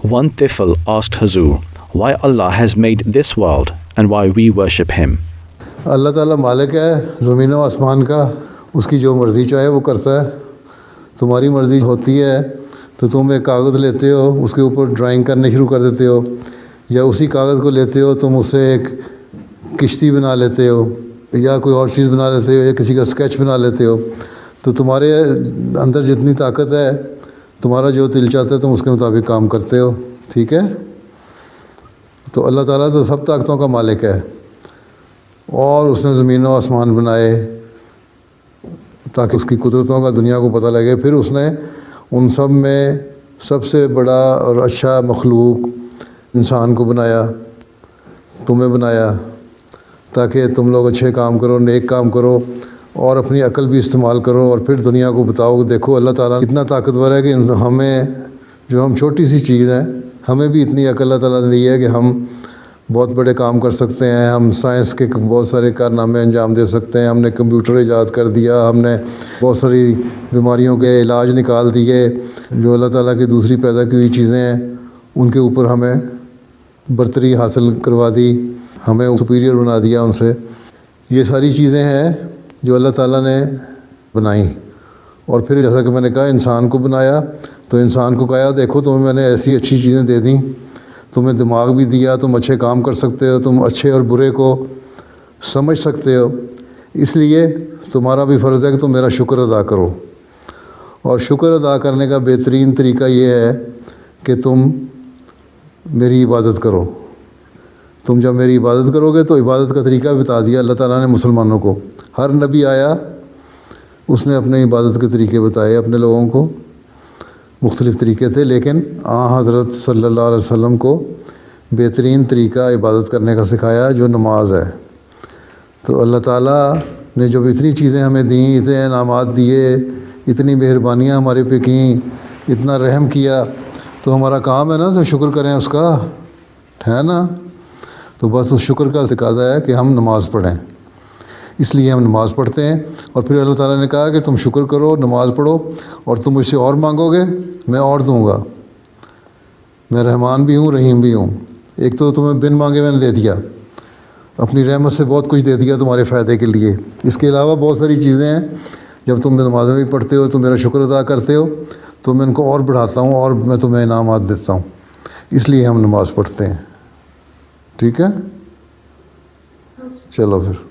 One Tifl asked Huzur why Allah has made this world and why we worship Him. اللہ تعالیٰ مالک ہے زمین و آسمان کا، اس کی جو مرضی چاہے وہ کرتا ہے۔ تمہاری مرضی ہوتی ہے تو تم ایک کاغذ لیتے ہو، اس کے اوپر ڈرائنگ کرنے شروع کر دیتے ہو، یا اسی کاغذ کو لیتے ہو تم اسے ایک کشتی بنا لیتے ہو، یا کوئی اور چیز بنا لیتے ہو، یا کسی کا اسکیچ بنا لیتے ہو۔ تو تمہارے اندر جتنی طاقت ہے، تمہارا جو دل چاہتا ہے تم اس کے مطابق کام کرتے ہو، ٹھیک ہے؟ تو اللہ تعالیٰ تو سب طاقتوں کا مالک ہے، اور اس نے زمین و آسمان بنائے تاکہ اس کی قدرتوں کا دنیا کو پتہ لگے۔ پھر اس نے ان سب میں سب سے بڑا اور اچھا مخلوق انسان کو بنایا، تمہیں بنایا، تاکہ تم لوگ اچھے کام کرو، نیک کام کرو، اور اپنی عقل بھی استعمال کرو، اور پھر دنیا کو بتاؤ کہ دیکھو اللہ تعالیٰ اتنا طاقتور ہے کہ ہمیں جو ہم چھوٹی سی چیز ہیں، ہمیں بھی اتنی عقل اللہ تعالیٰ نے دی ہے کہ ہم بہت بڑے کام کر سکتے ہیں، ہم سائنس کے بہت سارے کارنامے انجام دے سکتے ہیں، ہم نے کمپیوٹر ایجاد کر دیا، ہم نے بہت ساری بیماریوں کے علاج نکال دیے، جو اللہ تعالیٰ کی دوسری پیدا کی ہوئی چیزیں ہیں ان کے اوپر ہمیں برتری حاصل کروا دی، ہمیں سپیریئر بنا دیا ان سے۔ یہ ساری چیزیں ہیں جو اللہ تعالیٰ نے بنائیں، اور پھر جیسا کہ میں نے کہا انسان کو بنایا، تو انسان کو کہا دیکھو تمہیں میں نے ایسی اچھی چیزیں دے دیں، تمہیں دماغ بھی دیا، تم اچھے کام کر سکتے ہو، تم اچھے اور برے کو سمجھ سکتے ہو، اس لیے تمہارا بھی فرض ہے کہ تم میرا شکر ادا کرو۔ اور شکر ادا کرنے کا بہترین طریقہ یہ ہے کہ تم میری عبادت کرو۔ تم جب میری عبادت کرو گے تو عبادت کا طریقہ بتا دیا اللہ تعالیٰ نے مسلمانوں کو۔ ہر نبی آیا اس نے اپنے عبادت کے طریقے بتائے اپنے لوگوں کو، مختلف طریقے تھے، لیکن حضرت صلی اللہ علیہ وسلم کو بہترین طریقہ عبادت کرنے کا سکھایا جو نماز ہے۔ تو اللہ تعالیٰ نے جب اتنی چیزیں ہمیں دیں، اتنے انعامات دیے، اتنی مہربانیاں ہمارے پہ کیں، اتنا رحم کیا، تو ہمارا کام ہے نا تو شکر کریں اس کا، ہے نا؟ تو بس اس شکر کا تقاضا ہے کہ ہم نماز پڑھیں، اس لیے ہم نماز پڑھتے ہیں۔ اور پھر اللہ تعالیٰ نے کہا کہ تم شکر کرو، نماز پڑھو، اور تم مجھ سے اور مانگو گے میں اور دوں گا۔ میں رحمان بھی ہوں، رحیم بھی ہوں۔ ایک تو تمہیں بن مانگے میں نے دے دیا، اپنی رحمت سے بہت کچھ دے دیا تمہارے فائدے کے لیے۔ اس کے علاوہ بہت ساری چیزیں ہیں، جب تم نمازیں بھی پڑھتے ہو، تم میرا شکر ادا کرتے ہو، تو میں ان کو اور بڑھاتا ہوں اور میں تمہیں انعامات دیتا ہوں، اس لیے ہم نماز پڑھتے ہیں، ٹھیک ہے؟ چلو پھر